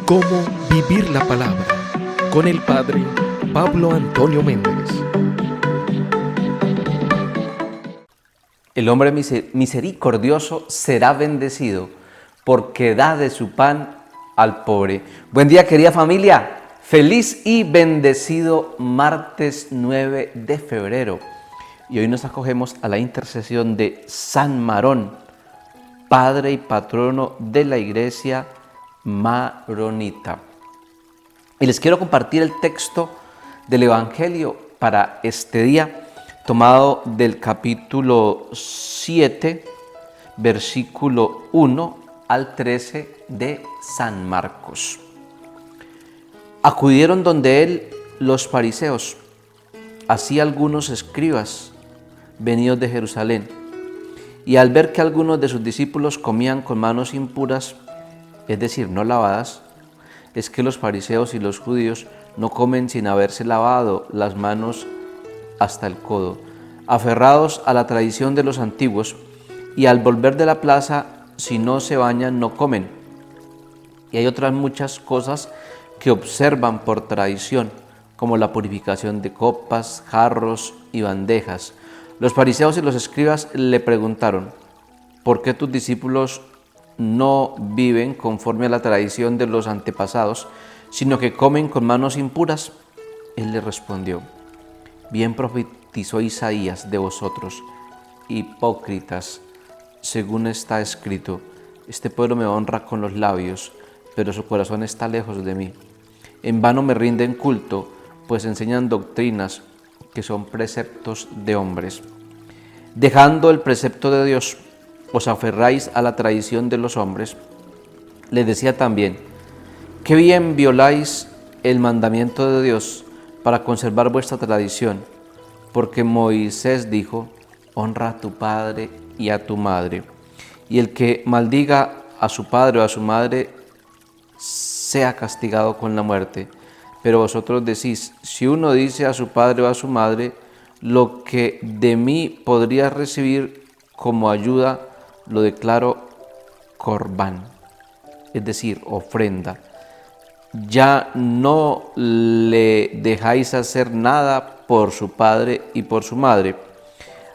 Cómo vivir la palabra con el Padre Pablo Antonio Méndez. El hombre misericordioso será bendecido porque da de su pan al pobre. Buen día, querida familia. Feliz y bendecido martes 9 de febrero. Y hoy nos acogemos a la intercesión de San Marón, padre y patrono de la iglesia maronita. Y les quiero compartir el texto del Evangelio para este día, tomado del capítulo 7, versículo 1 al 13 de San Marcos. Acudieron donde él los fariseos, así algunos escribas venidos de Jerusalén, y al ver que algunos de sus discípulos comían con manos impuras, es decir, no lavadas, es que los fariseos y los judíos no comen sin haberse lavado las manos hasta el codo, aferrados a la tradición de los antiguos, y al volver de la plaza, si no se bañan, no comen. Y hay otras muchas cosas que observan por tradición, como la purificación de copas, jarros y bandejas. Los fariseos y los escribas le preguntaron: ¿por qué tus discípulos no viven conforme a la tradición de los antepasados, sino que comen con manos impuras? Él le respondió: bien profetizó Isaías de vosotros, hipócritas, según está escrito: este pueblo me honra con los labios, pero su corazón está lejos de mí. En vano me rinden culto, pues enseñan doctrinas que son preceptos de hombres. Dejando el precepto de Dios, os aferráis a la tradición de los hombres. Les decía también: qué bien violáis el mandamiento de Dios para conservar vuestra tradición, porque Moisés dijo: honra a tu padre y a tu madre, y el que maldiga a su padre o a su madre sea castigado con la muerte. Pero vosotros decís: si uno dice a su padre o a su madre, lo que de mí podría recibir como ayuda, lo declaro corbán, es decir, ofrenda. Ya no le dejáis hacer nada por su padre y por su madre.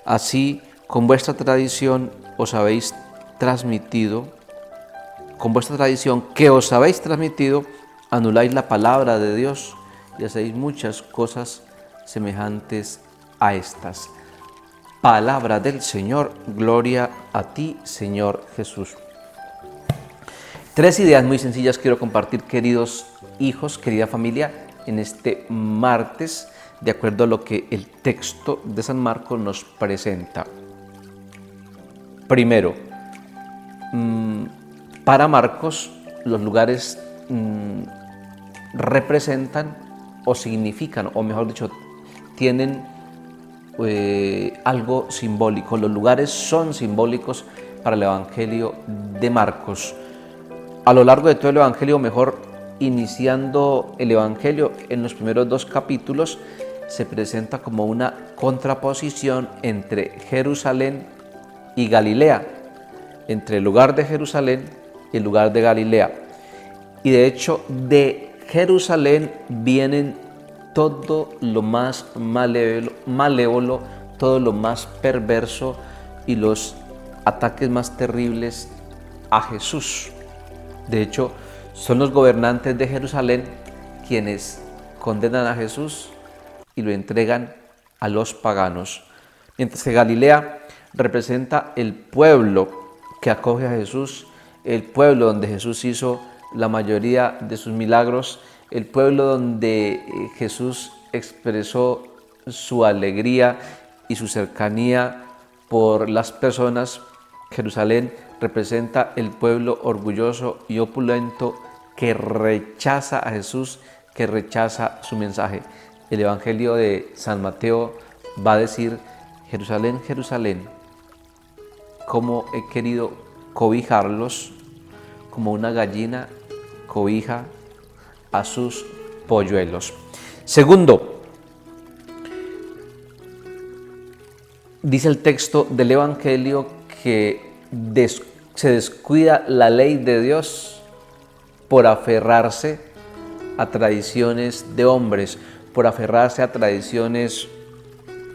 Así, con vuestra tradición que os habéis transmitido, anuláis la palabra de Dios y hacéis muchas cosas semejantes a estas. Palabra del Señor, gloria a ti, Señor Jesús. Tres ideas muy sencillas quiero compartir, queridos hijos, querida familia, en este martes, de acuerdo a lo que el texto de San Marcos nos presenta. Primero, para Marcos, los lugares representan o significan, o mejor dicho, tienen algo simbólico. Los lugares son simbólicos para el Evangelio de Marcos. A lo largo de todo el Evangelio, mejor iniciando el Evangelio en los primeros dos capítulos, se presenta como una contraposición entre Jerusalén y Galilea, entre el lugar de Jerusalén y el lugar de Galilea. Y de hecho, de Jerusalén vienen todo lo más malévolo, todo lo más perverso y los ataques más terribles a Jesús. De hecho, son los gobernantes de Jerusalén quienes condenan a Jesús y lo entregan a los paganos. Mientras que Galilea representa el pueblo que acoge a Jesús, el pueblo donde Jesús hizo la mayoría de sus milagros, el pueblo donde Jesús expresó su alegría y su cercanía por las personas. Jerusalén representa el pueblo orgulloso y opulento que rechaza a Jesús, que rechaza su mensaje. El Evangelio de San Mateo va a decir: Jerusalén, Jerusalén, cómo he querido cobijarlos como una gallina cobija a sus polluelos. Segundo, dice el texto del Evangelio que se descuida la ley de Dios por aferrarse a tradiciones de hombres, por aferrarse a tradiciones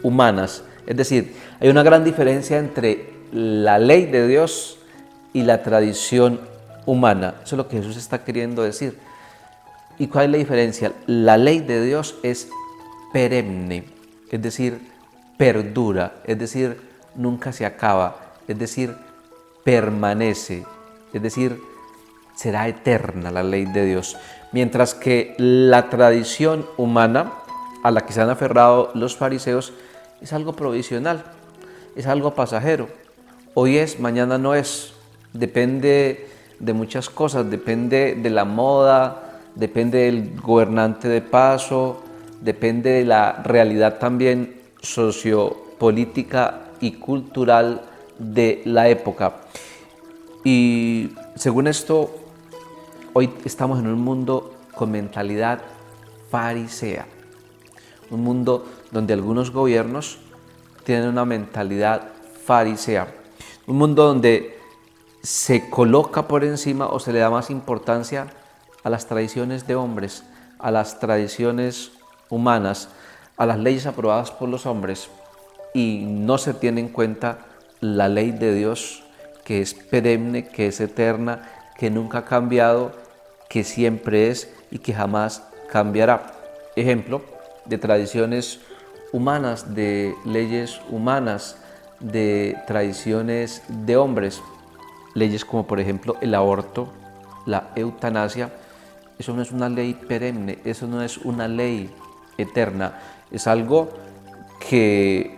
humanas. Es decir, hay una gran diferencia entre la ley de Dios y la tradición humana. Eso es lo que Jesús está queriendo decir. ¿Y cuál es la diferencia? La ley de Dios es perenne, es decir, perdura, es decir, nunca se acaba, es decir, permanece, es decir, será eterna la ley de Dios. Mientras que la tradición humana a la que se han aferrado los fariseos es algo provisional, es algo pasajero. Hoy es, mañana no es. Depende de muchas cosas, depende de la moda, depende del gobernante de paso, depende de la realidad también sociopolítica y cultural de la época. Y según esto, hoy estamos en un mundo con mentalidad farisea, un mundo donde algunos gobiernos tienen una mentalidad farisea, un mundo donde se coloca por encima o se le da más importancia a las tradiciones de hombres, a las tradiciones humanas, a las leyes aprobadas por los hombres, y no se tiene en cuenta la ley de Dios, que es perenne, que es eterna, que nunca ha cambiado, que siempre es y que jamás cambiará. Ejemplo de tradiciones humanas, de leyes humanas, de tradiciones de hombres, leyes como por ejemplo el aborto, la eutanasia. Eso no es una ley perenne, eso no es una ley eterna, es algo que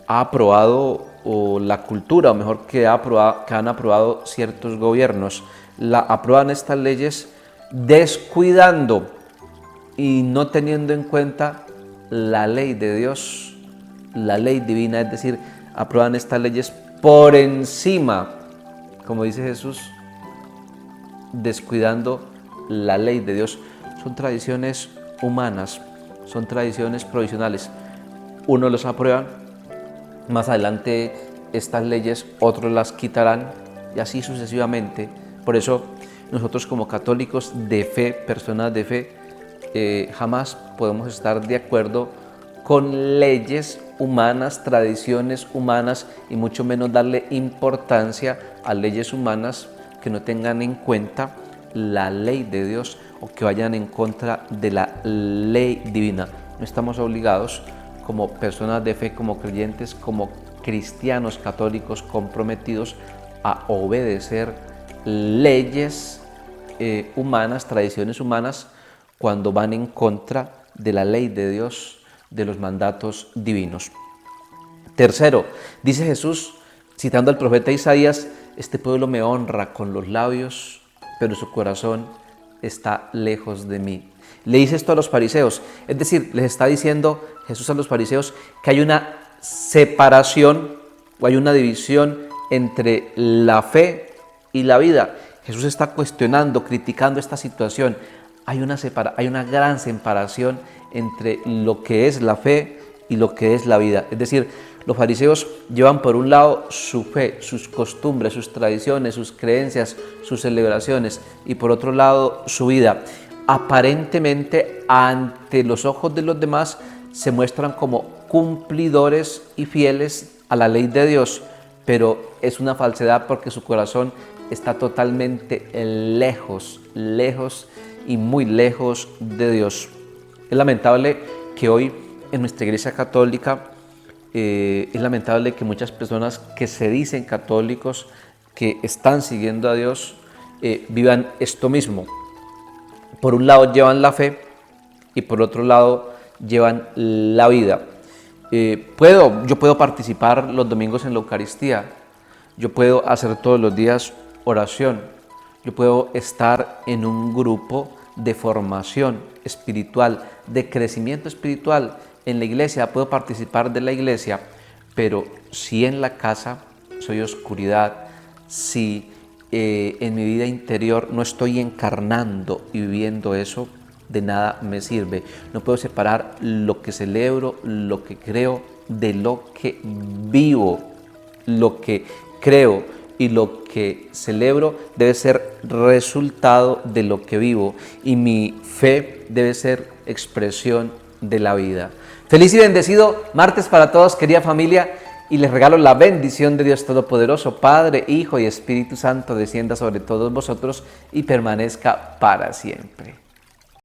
ha aprobado o la cultura, o mejor que han aprobado ciertos gobiernos. Aprueban estas leyes descuidando y no teniendo en cuenta la ley de Dios, la ley divina, es decir, aprueban estas leyes por encima, como dice Jesús, descuidando la ley de Dios. Son tradiciones humanas, son tradiciones provisionales. Unos los aprueban, más adelante estas leyes otros las quitarán y así sucesivamente. Por eso nosotros como católicos de fe, personas de fe, jamás podemos estar de acuerdo con leyes humanas, tradiciones humanas y mucho menos darle importancia a leyes humanas que no tengan en cuenta la ley de Dios o que vayan en contra de la ley divina. No estamos obligados como personas de fe, como creyentes, como cristianos católicos comprometidos a obedecer leyes humanas, tradiciones humanas, cuando van en contra de la ley de Dios, de los mandatos divinos. Tercero, dice Jesús, citando al profeta Isaías, este pueblo me honra con los labios, pero su corazón está lejos de mí. Le dice esto a los fariseos, es decir, les está diciendo Jesús a los fariseos que hay una separación o hay una división entre la fe y la vida. Jesús está cuestionando, criticando esta situación. Hay una gran separación entre lo que es la fe y lo que es la vida. Es decir, los fariseos llevan por un lado su fe, sus costumbres, sus tradiciones, sus creencias, sus celebraciones, y por otro lado su vida. Aparentemente, ante los ojos de los demás, se muestran como cumplidores y fieles a la ley de Dios, pero es una falsedad porque su corazón está totalmente lejos y muy lejos de Dios. Es lamentable que hoy en nuestra Iglesia Católica, es lamentable que muchas personas que se dicen católicos, que están siguiendo a Dios, vivan esto mismo. Por un lado llevan la fe y por otro lado llevan la vida. Yo puedo participar los domingos en la Eucaristía, yo puedo hacer todos los días oración, yo puedo estar en un grupo de formación espiritual, de crecimiento espiritual en la iglesia, puedo participar de la iglesia, pero si en la casa soy oscuridad, si en mi vida interior no estoy encarnando y viviendo eso, de nada me sirve. No puedo separar lo que celebro, lo que creo, de lo que vivo, lo que creo y lo que celebro debe ser resultado de lo que vivo y mi fe debe ser expresión de la vida. Feliz y bendecido martes para todos, querida familia, y les regalo la bendición de Dios Todopoderoso, Padre, Hijo y Espíritu Santo, descienda sobre todos vosotros y permanezca para siempre.